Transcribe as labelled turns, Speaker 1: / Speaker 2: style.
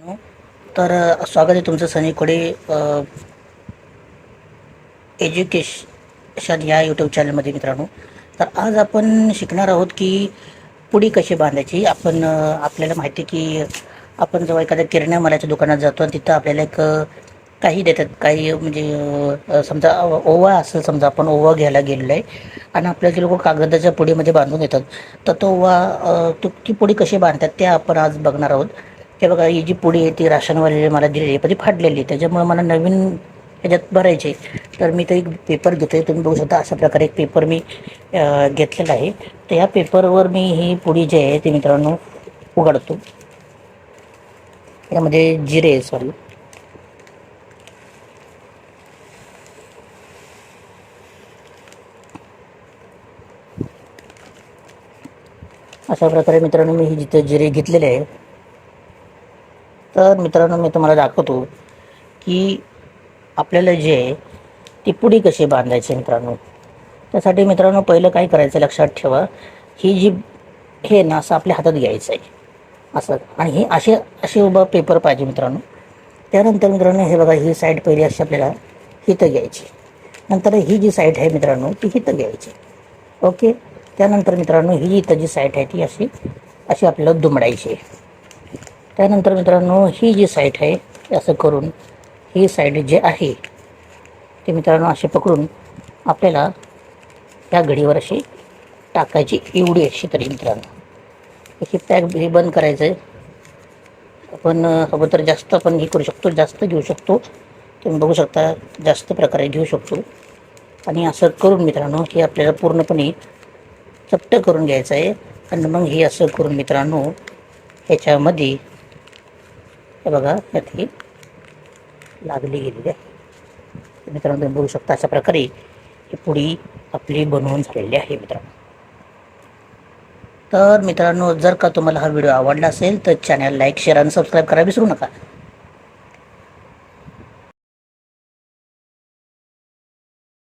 Speaker 1: स्वागत आहे तुमचं सनी खोडे एज्युकेशन या यूट्यूब चॅनलमध्ये मित्रांनो. तर आज आपण शिकणार आहोत की पुडी कशी बांधायची. आपल्याला माहिती आहे की आपण जेव्हा एखाद्या किराणा मालाच्या दुकानात जातो आणि तिथं आपल्याला काही देतात, काही म्हणजे समजा ओवा असेल, समजा आपण ओवा घ्यायला गेलेलो आहे आणि आपल्याला ते लोक कागदाच्या पुडीमध्ये बांधून देतात. तर तो ओवा ती पुडी कशी बांधतात ते आपण आज बघणार आहोत. हे बघा, ही जी पुडी आहे ती राशनवाले मला दिलेली आहे, पण ती फाडलेली, त्याच्यामुळे मला नवीन ह्याच्यात भरायचे. तर मी तो एक पेपर घेतो आहे, तुम्ही बघू शकता अशा प्रकारे एक पेपर मी घेतलेला आहे. तर या पेपरवर मी ही पुडी जी आहे ती मित्रांनो उघडतो. यामध्ये जिरे आहे, सॉरी, अशा प्रकारे मित्रांनो मी जिथे जिरे घेतलेले आहे. तर मित्रांनो मी तुम्हाला दाखवतो की आपल्याला जे आहे ती पुडी कशी बांधायची मित्रांनो. त्यासाठी मित्रांनो पहिलं काय करायचं लक्षात ठेवा, ही जी हे ना असं आपल्या हातात घ्यायचं आहे असं, आणि हे असे उभा पेपर पाहिजे मित्रांनो. त्यानंतर मित्रांनो हे बघा, ही साईड पहिली अशी आपल्याला हिथं घ्यायची, नंतर ही जी साईड आहे मित्रांनो ती हिथं घ्यायची. ओके. त्यानंतर मित्रांनो ही इथं जी साईड आहे ती अशी अशी आपल्याला दुमडायची. त्यानंतर मित्रांनो ही जी साईड आहे असं करून ही साईड जे आहे ते मित्रांनो असे पकडून आपल्याला त्या घडीवर अशी टाकायची, एवढी अशी तरी मित्रांनो. हे पॅक हे बंद करायचं आहे. आपण हवं तर जास्त आपण हे करू शकतो, जास्त घेऊ शकतो, तुम्ही बघू शकता जास्त प्रकारे घेऊ शकतो. आणि असं करून मित्रांनो हे आपल्याला पूर्णपणे चपट करून घ्यायचं आहे. आणि मग हे असं करून मित्रांनो ह्याच्यामध्ये हे बघा यात ही लागली गेलेली आहे. मित्रांनो तुम्ही बघू शकता अशा प्रकारे ही पुडी आपली बनवून झालेली आहे मित्रांनो. तर मित्रांनो जर का तुम्हाला हा व्हिडिओ आवडला असेल तर चॅनल लाईक, शेअर आणि सबस्क्राईब करायला विसरू नका.